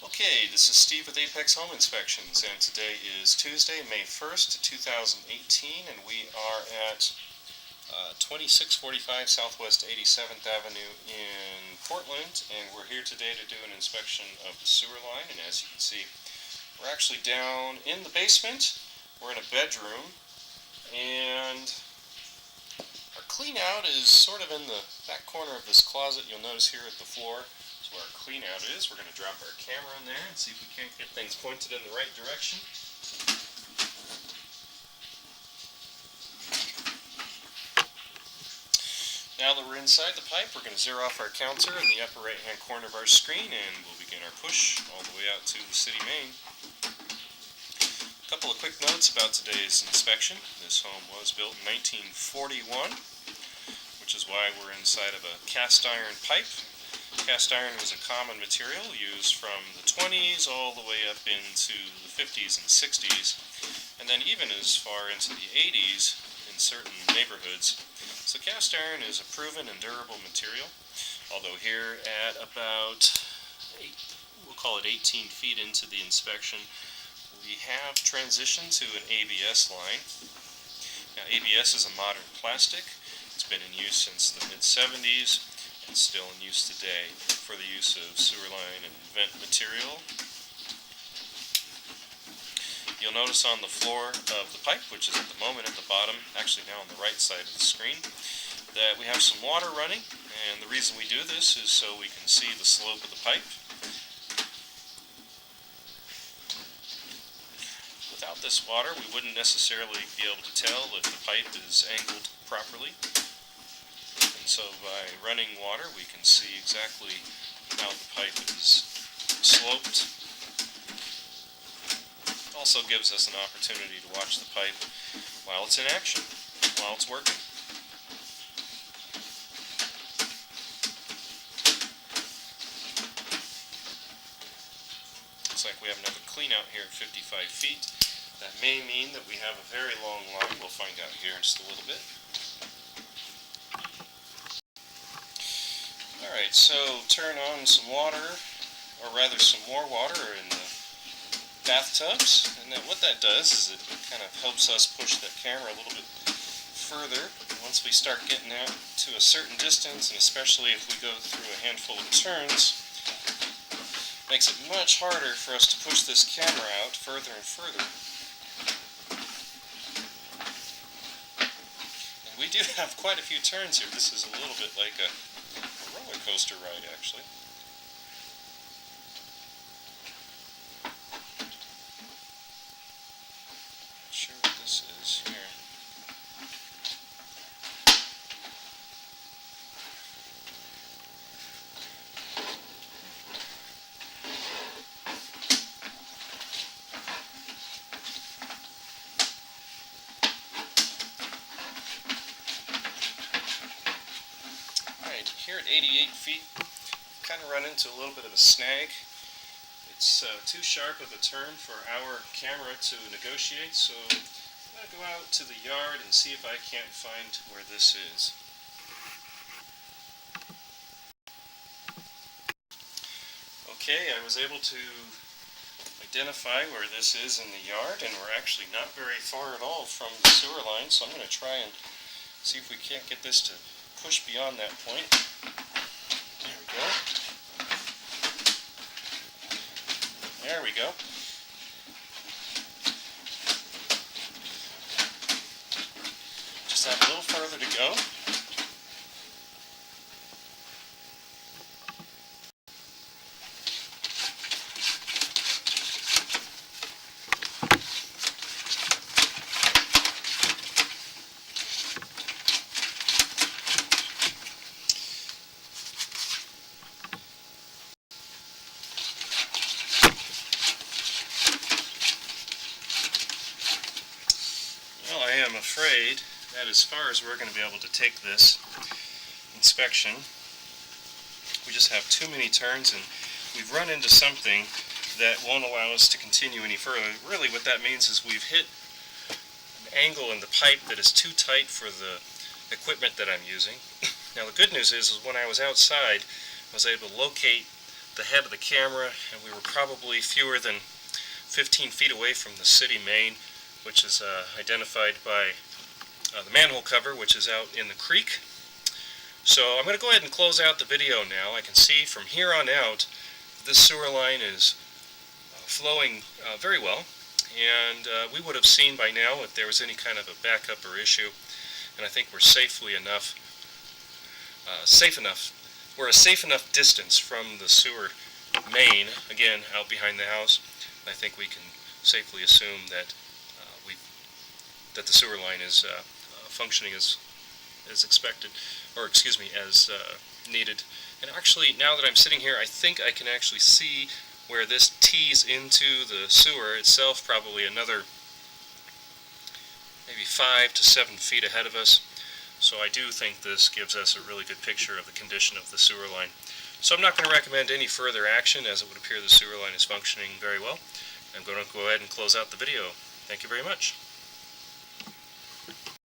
Okay, this is Steve with Apex Home Inspections, and today is Tuesday, May 1st, 2018, and we are at 2645 Southwest 87th Avenue in Portland, and we're here today to do an inspection of the sewer line. And as you can see, we're actually down in the basement. We're in a bedroom, and our clean out is sort of in the back corner of this closet. You'll notice here at the floor is where our clean out is. We're going to drop our camera in there and see if we can't get things pointed in the right direction. Now that we're inside the pipe, we're going to zero off our counter in the upper right hand corner of our screen, and we'll begin our push all the way out to the city main. A couple of quick notes about today's inspection. This home was built in 1941, which is why we're inside of a cast iron pipe. Cast iron was a common material used from the 20s all the way up into the 50s and 60s, and then even as far into the 80s in certain neighborhoods. So cast iron is a proven and durable material, although here at about, we'll call it 18 feet into the inspection, we have transitioned to an ABS line. Now ABS is a modern plastic. It's been in use since the mid-70s and still in use today for the use of sewer line and vent material. You'll notice on the floor of the pipe, which is at the moment at the bottom, actually now on the right side of the screen, that we have some water running, and the reason we do this is so we can see the slope of the pipe. Without this water, we wouldn't necessarily be able to tell if the pipe is angled properly. And so by running water, we can see exactly how the pipe is sloped. It also gives us an opportunity to watch the pipe while it's in action, while it's working. Looks like we have another clean out here at 55 feet. That may mean that we have a very long line. We'll find out here in just a little bit. Alright, so turn on some water, or rather some more water in the bathtubs, and then what that does is it kind of helps us push that camera a little bit further. Once we start getting out to a certain distance, and especially if we go through a handful of turns, it makes it much harder for us to push this camera out further and further. And we do have quite a few turns here. This is a little bit like a roller coaster ride, actually. Not sure what this is here. Here at 88 feet, kind of run into a little bit of a snag. It's too sharp of a turn for our camera to negotiate, so I'm going to go out to the yard and see if I can't find where this is. Okay, I was able to identify where this is in the yard, and we're actually not very far at all from the sewer line, so I'm going to try and see if we can't get this to push beyond that point. There we go. There we go. Just have a little further to go. I'm afraid that as far as we're going to be able to take this inspection, we just have too many turns, and we've run into something that won't allow us to continue any further. Really what that means is we've hit an angle in the pipe that is too tight for the equipment that I'm using. Now the good news is when I was outside, I was able to locate the head of the camera, and we were probably fewer than 15 feet away from the city main, which is identified by the manhole cover, which is out in the creek. So I'm going to go ahead and close out the video now. I can see from here on out this sewer line is flowing very well, and we would have seen by now if there was any kind of a backup or issue, and I think we're safe enough. We're a safe enough distance from the sewer main, again out behind the house. I think we can safely assume that that the sewer line is functioning as expected, or excuse me, as needed. And actually, now that I'm sitting here, I think I can actually see where this tees into the sewer itself, probably another maybe 5 to 7 feet ahead of us. So I do think this gives us a really good picture of the condition of the sewer line. So I'm not going to recommend any further action, as it would appear the sewer line is functioning very well. I'm going to go ahead and close out the video. Thank you very much.